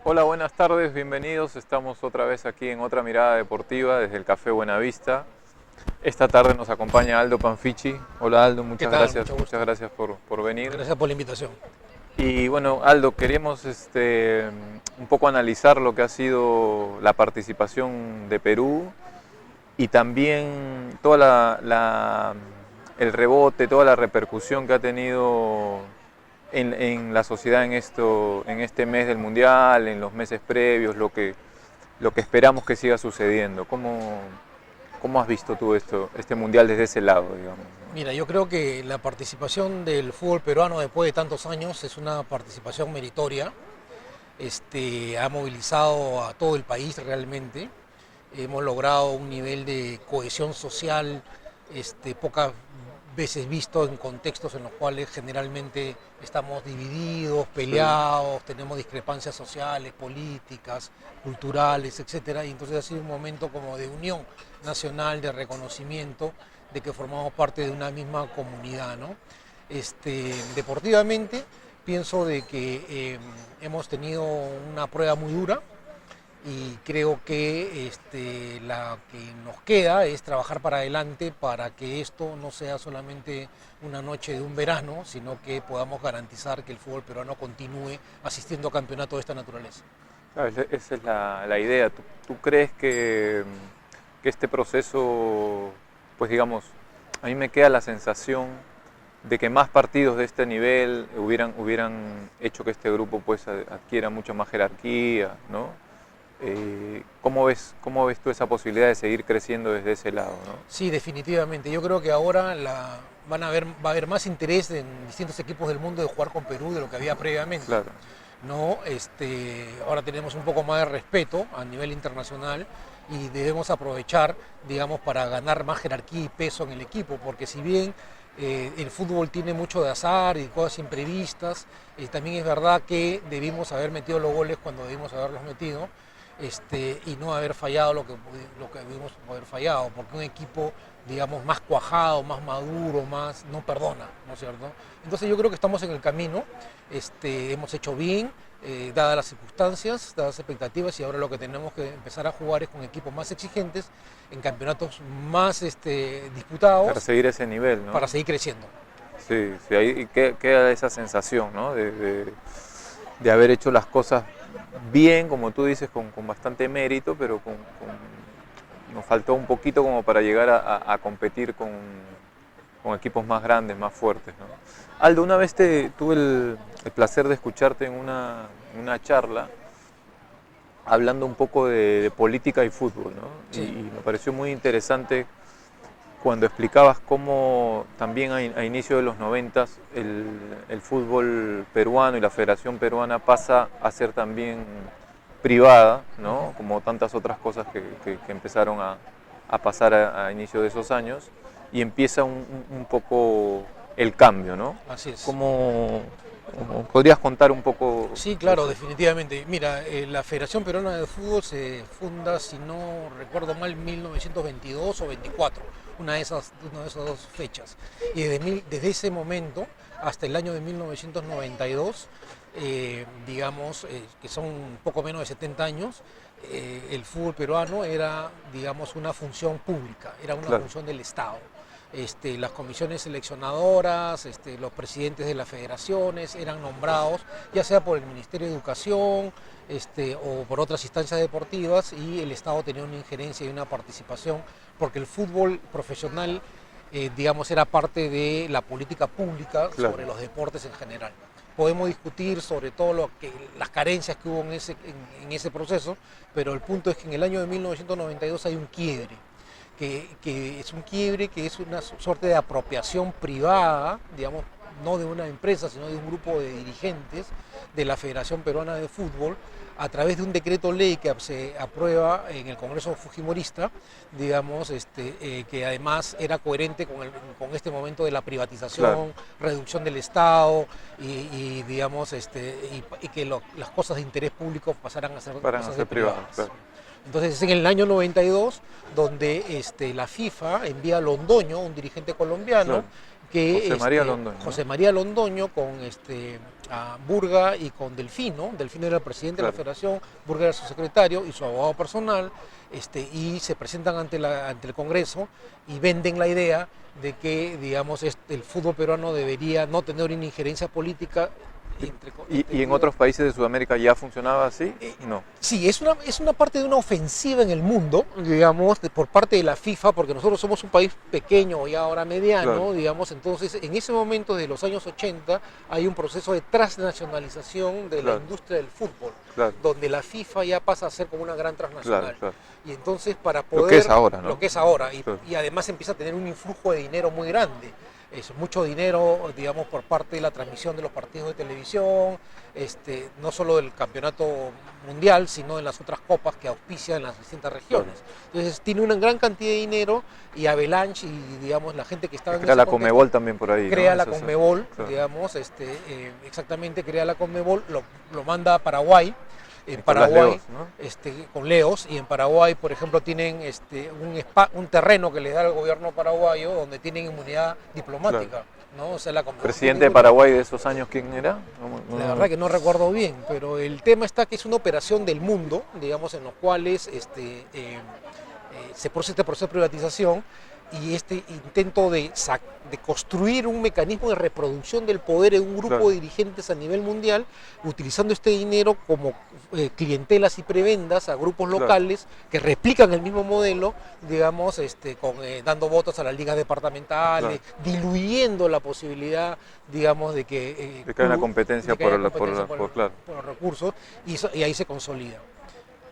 Hola, buenas tardes, bienvenidos. Estamos otra vez aquí en otra mirada deportiva desde el Café Buenavista. Esta tarde nos acompaña Aldo Panfichi. Hola Aldo, muchas gracias por venir. Gracias por la invitación. Y bueno, Aldo, queríamos un poco analizar lo que ha sido la participación de Perú y también toda el rebote, toda la repercusión que ha tenido en la sociedad en este mes del Mundial, en los meses previos, lo que esperamos que siga sucediendo. ¿Cómo has visto tú este Mundial desde ese lado, digamos? Mira, yo creo que la participación del fútbol peruano después de tantos años es una participación meritoria. Ha movilizado a todo el país realmente. Hemos logrado un nivel de cohesión social pocas veces visto en contextos en los cuales generalmente estamos divididos, peleados, sí. Tenemos discrepancias sociales, políticas, culturales, etcétera, y entonces ha sido un momento como de unión nacional, de reconocimiento de que formamos parte de una misma comunidad, ¿no? Deportivamente pienso de que hemos tenido una prueba muy dura, y creo que la que nos queda es trabajar para adelante para que esto no sea solamente una noche de un verano, sino que podamos garantizar que el fútbol peruano continúe asistiendo a campeonatos de esta naturaleza. Claro, esa es la idea. ¿Tú crees que este proceso, pues digamos, a mí me queda la sensación de que más partidos de este nivel hubieran hecho que este grupo pues adquiera mucha más jerarquía, ¿no? ¿Cómo ves tú esa posibilidad de seguir creciendo desde ese lado, ¿no? Sí, definitivamente. Yo creo que ahora va a haber más interés en distintos equipos del mundo de jugar con Perú de lo que había previamente. Claro. ¿No? Ahora tenemos un poco más de respeto a nivel internacional y debemos aprovechar, digamos, para ganar más jerarquía y peso en el equipo, porque si bien el fútbol tiene mucho de azar y cosas imprevistas, también es verdad que debimos haber metido los goles cuando debimos haberlos metido. Y no haber fallado lo que debimos haber fallado, porque un equipo, digamos, más cuajado, más maduro, no perdona, ¿no es cierto? Entonces yo creo que estamos en el camino, hemos hecho bien, dadas las circunstancias, dadas las expectativas, y ahora lo que tenemos que empezar a jugar es con equipos más exigentes, en campeonatos más disputados. Para seguir ese nivel, ¿no? Para seguir creciendo. Sí, ahí queda esa sensación, ¿no? De haber hecho las cosas bien, como tú dices, con bastante mérito, pero nos faltó un poquito como para llegar a competir con equipos más grandes, más fuertes, ¿no? Aldo, una vez tuve el placer de escucharte en una charla hablando un poco de política y fútbol, ¿no? Sí. Y me pareció muy interesante cuando explicabas cómo también a inicio de los 90 el fútbol peruano y la Federación Peruana pasa a ser también privada, ¿no? Como tantas otras cosas que empezaron a pasar a inicio de esos años, y empieza un poco el cambio, ¿no? Así es. ¿Cómo podrías contar un poco? Sí, claro, definitivamente. Mira, la Federación Peruana de Fútbol se funda, si no recuerdo mal, en 1922 o 24, una de esas dos fechas. Y desde ese momento hasta el año de 1992, digamos, que son un poco menos de 70 años, el fútbol peruano era, digamos, una función pública, era una función del Estado. Las comisiones seleccionadoras, los presidentes de las federaciones eran nombrados ya sea por el Ministerio de Educación o por otras instancias deportivas, y el Estado tenía una injerencia y una participación porque el fútbol profesional, digamos, era parte de la política pública sobre los deportes en general. Podemos discutir sobre todo las carencias que hubo en ese proceso, pero el punto es que en el año de 1992 hay un quiebre. Que es un quiebre, que es una suerte de apropiación privada, digamos, no de una empresa, sino de un grupo de dirigentes de la Federación Peruana de Fútbol, a través de un decreto ley que se aprueba en el Congreso Fujimorista, digamos, que además era coherente con este momento de la privatización, Claro. reducción del Estado digamos, y que las cosas de interés público pasaran a ser Para no cosas ser de privados, privadas. claro. Entonces es en el año 92 donde la FIFA envía a Londoño, un dirigente colombiano, Claro. que José María Londoño, ¿no? José María Londoño con a Burga y con Delfino. Delfino era el presidente de la Claro. federación, Burga era su secretario y su abogado personal, y se presentan ante el Congreso y venden la idea de que, digamos, el fútbol peruano debería no tener una injerencia política. ¿Y en otros países de Sudamérica ya funcionaba así? No. Sí, es una parte de una ofensiva en el mundo, digamos, por parte de la FIFA, porque nosotros somos un país pequeño y ahora mediano, Claro. digamos, entonces en ese momento de los años 80 hay un proceso de transnacionalización de la Claro. industria del fútbol, Claro. donde la FIFA ya pasa a ser como una gran transnacional. Claro, claro. Y entonces para poder... Lo que es ahora, ¿no? Lo que es ahora, Claro. y además empieza a tener un influjo de dinero muy grande. Es mucho dinero, digamos, por parte de la transmisión de los partidos de televisión, no solo del campeonato mundial, sino de las otras copas que auspician en las distintas regiones. Entonces tiene una gran cantidad de dinero y Avalanche y, digamos, la gente que estaba en Crea ese la contexto, Conmebol también por ahí, ¿no? crea la Eso sí. Conmebol, Claro. digamos, exactamente crea la Conmebol, lo manda a Paraguay. En Nicolás Paraguay, Leos, ¿no? con Leos, y en Paraguay, por ejemplo, tienen un terreno que les da el gobierno paraguayo donde tienen inmunidad diplomática, ¿no? O sea, la Conmebol ¿Presidente tiene de Paraguay de esos años quién era? la verdad que no recuerdo bien, pero el tema está que es una operación del mundo, digamos, en los cuales se procesa este proceso de privatización y este intento de construir un mecanismo de reproducción del poder en un grupo Claro. de dirigentes a nivel mundial, utilizando este dinero como clientelas y prebendas a grupos Claro. locales que replican el mismo modelo, digamos, dando votos a las ligas departamentales, Claro. diluyendo la posibilidad, digamos, de que De que haya una competencia de que haya por competencia claro. por los recursos y ahí se consolida.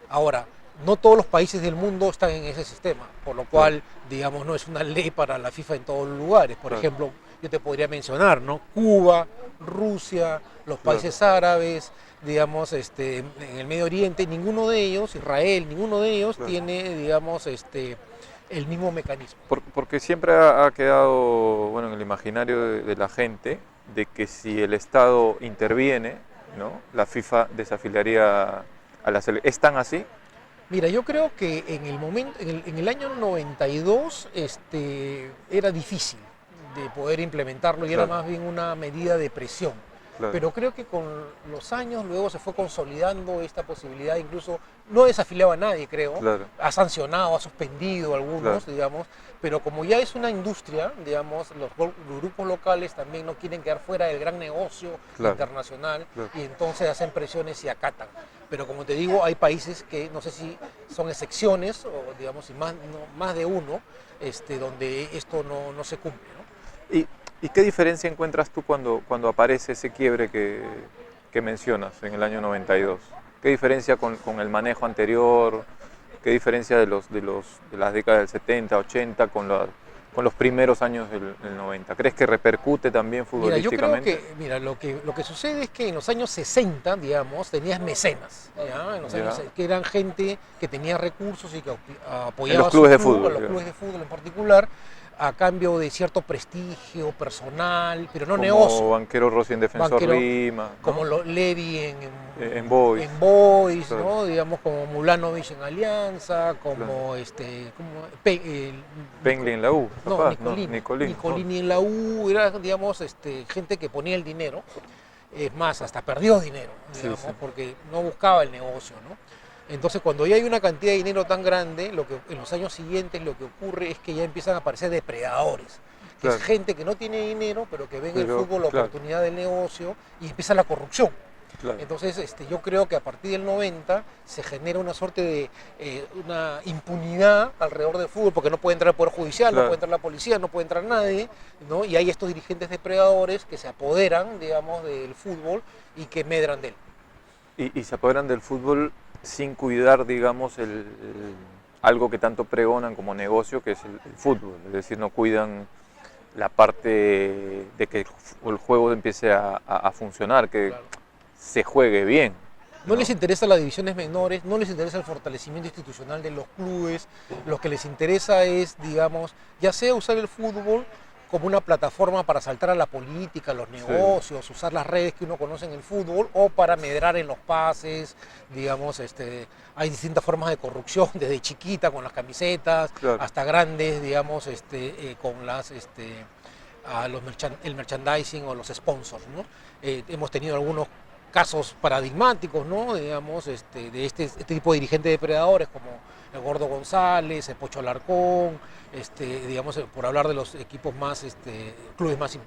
Ahora, no todos los países del mundo están en ese sistema, por lo cual, digamos, no es una ley para la FIFA en todos los lugares. Por Claro. ejemplo, yo te podría mencionar, ¿no? Cuba, Rusia, los países árabes, digamos, en el Medio Oriente, ninguno de ellos, Israel, ninguno de ellos Claro. tiene, digamos, el mismo mecanismo. Porque siempre ha quedado, bueno, en el imaginario de la gente de que si el Estado interviene, ¿no? La FIFA desafiliaría a la selección. ¿Es tan así? Mira, yo creo que en el año 92 era difícil de poder implementarlo y era Claro. más bien una medida de presión. Claro. Pero creo que con los años luego se fue consolidando esta posibilidad, incluso no desafiliaba a nadie, creo, Claro. ha sancionado, ha suspendido algunos, Claro. digamos, pero como ya es una industria, digamos, los grupos locales también no quieren quedar fuera del gran negocio Claro. internacional Claro. y entonces hacen presiones y acatan. Pero como te digo, hay países que no sé si son excepciones o digamos, y más de uno, donde esto no se cumple, ¿no? ¿Y qué diferencia encuentras tú cuando aparece ese quiebre que mencionas en el año 92? ¿Qué diferencia con el manejo anterior? ¿Qué diferencia de las décadas del 70, 80 con los primeros años del 90? ¿Crees que repercute también Mira, yo creo futbolísticamente? que lo que sucede es que en los años 60, digamos, tenías mecenas, ¿ya? En los Ya. años, que eran gente que tenía recursos y que apoyaba En los a su clubes de club, fútbol, a los ya. clubes de fútbol en particular, a cambio de cierto prestigio personal, pero no Como negocio. Banquero Rossi en Defensor Banquero, Lima, ¿no? Como Levi En Boys. en Boys, Claro. ¿no? Digamos, como Mulanovic en Alianza, como Pengli en la U, no, capaz, Nicolini. Nicolini. En la U era, digamos, gente que ponía el dinero. Es más, hasta perdió dinero, digamos, Sí. porque no buscaba el negocio, ¿no? Entonces, cuando ya hay una cantidad de dinero tan grande, lo que en los años siguientes lo que ocurre es que ya empiezan a aparecer depredadores. Que Claro. es gente que no tiene dinero, pero que ve en el Pero, fútbol la claro. oportunidad del negocio y empieza la corrupción. Claro. Entonces, yo creo que a partir del 90 se genera una suerte de una impunidad alrededor del fútbol, porque no puede entrar el Poder Judicial, Claro. no puede entrar la policía, no puede entrar nadie, ¿no? Y hay estos dirigentes depredadores que se apoderan, digamos, del fútbol y que medran de él. Y se apoderan del fútbol sin cuidar, digamos, algo que tanto pregonan como negocio, que es el fútbol. Es decir, no cuidan la parte de que el juego empiece a funcionar, que Claro. se juegue bien. No les interesa las divisiones menores, no les interesa el fortalecimiento institucional de los clubes, lo que les interesa es, digamos, ya sea usar el fútbol como una plataforma para saltar a la política, a los negocios, usar las redes que uno conoce en el fútbol, o para medrar en los pases, digamos, hay distintas formas de corrupción, desde chiquita con las camisetas, Claro. hasta grandes, digamos, con el merchandising o los sponsors, ¿no? Hemos tenido algunos casos paradigmáticos, ¿no? Digamos, de este tipo de dirigentes depredadores como el Gordo González, el Pocho Alarcón, digamos, por hablar de los equipos más, clubes más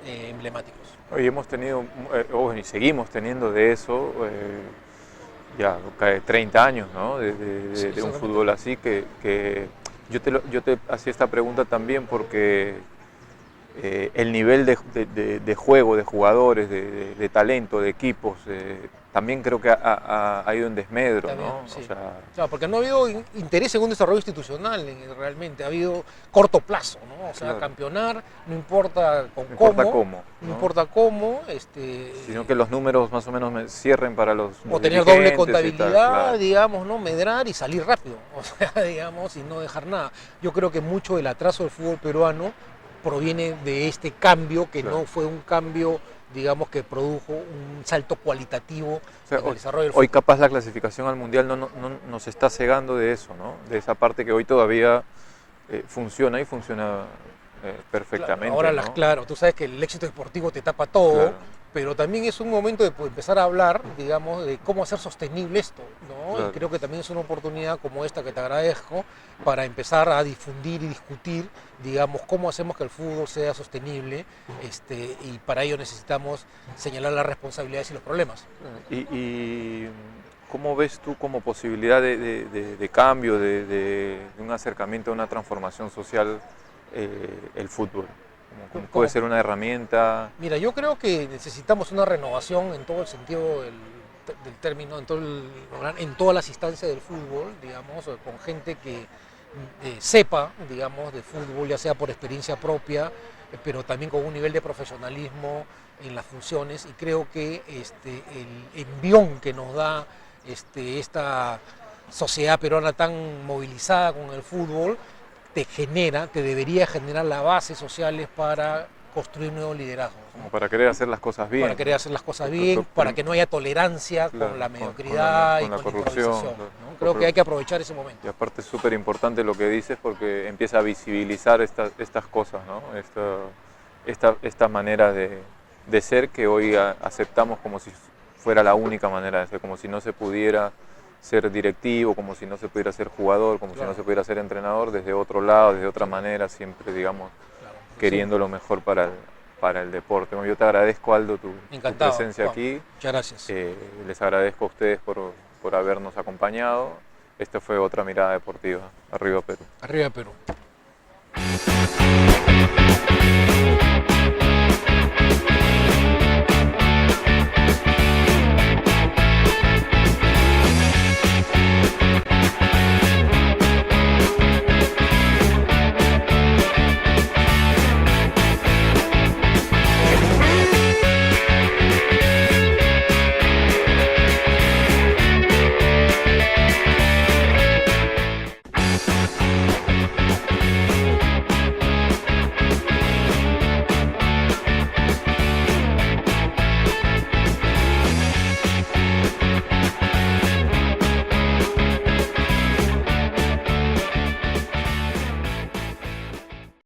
emblemáticos. Hoy hemos tenido, y seguimos teniendo de eso, ya 30 años, ¿no? Sí, De un exactamente. fútbol así, que yo te hacía esta pregunta también porque el nivel de juego, de jugadores, de talento, de equipos, también creo que ha ido en desmedro, También, ¿no? sí. O sea, Claro, porque no ha habido interés en un desarrollo institucional realmente, ha habido corto plazo, ¿no? O sea, claro, campeonar, no importa con no importa cómo, cómo, no ¿no? importa cómo, Sino que los números más o menos cierren para los o tener doble dirigentes y tal, contabilidad, claro. digamos, ¿no? Medrar y salir rápido, o sea, digamos, y no dejar nada. Yo creo que mucho del atraso del fútbol peruano proviene de este cambio, que Claro. no fue un cambio, digamos, que produjo un salto cualitativo O sea, en el desarrollo del hoy fútbol. capaz la clasificación al Mundial no nos está cegando de eso, ¿no? De esa parte que hoy todavía funciona y funciona Claro, perfectamente, ahora ¿no? claro, tú sabes que el éxito deportivo te tapa todo, Claro, pero también es un momento de empezar a hablar, digamos, de cómo hacer sostenible esto, ¿no? Y claro. creo que también es una oportunidad como esta que te agradezco para empezar a difundir y discutir, digamos, cómo hacemos que el fútbol sea sostenible, y para ello necesitamos señalar las responsabilidades y los problemas. Y cómo ves tú como posibilidad de cambio, de un acercamiento a una transformación social el fútbol? ¿Cómo puede Como ser una herramienta? Mira, yo creo que necesitamos una renovación en todo el sentido del término, en todas las instancias del fútbol, digamos, con gente que sepa, digamos, de fútbol, ya sea por experiencia propia, pero también con un nivel de profesionalismo en las funciones. Y creo que el envión que nos da esta sociedad peruana tan movilizada con el fútbol, te debería generar las bases sociales para construir nuevos liderazgos, Como ¿no? para querer hacer las cosas bien. Para querer hacer las cosas bien, para que no haya tolerancia Claro, con la mediocridad con y la con la corrupción. improvisación, Claro. ¿no? Creo que hay que aprovechar ese momento. Y aparte es súper importante lo que dices porque empieza a visibilizar estas cosas, ¿no? Esta manera de ser que hoy aceptamos como si fuera la única manera de ser, como si no se pudiera ser directivo, como si no se pudiera ser jugador, como si Claro. no se pudiera ser entrenador, desde otro lado, desde otra manera, siempre, digamos, Claro. queriendo lo mejor para el deporte. Bueno, yo te agradezco, Aldo, tu Encantado, presencia Juan. aquí. Muchas gracias. Les agradezco a ustedes por habernos acompañado. Esta fue otra mirada deportiva. Arriba Perú. Arriba Perú.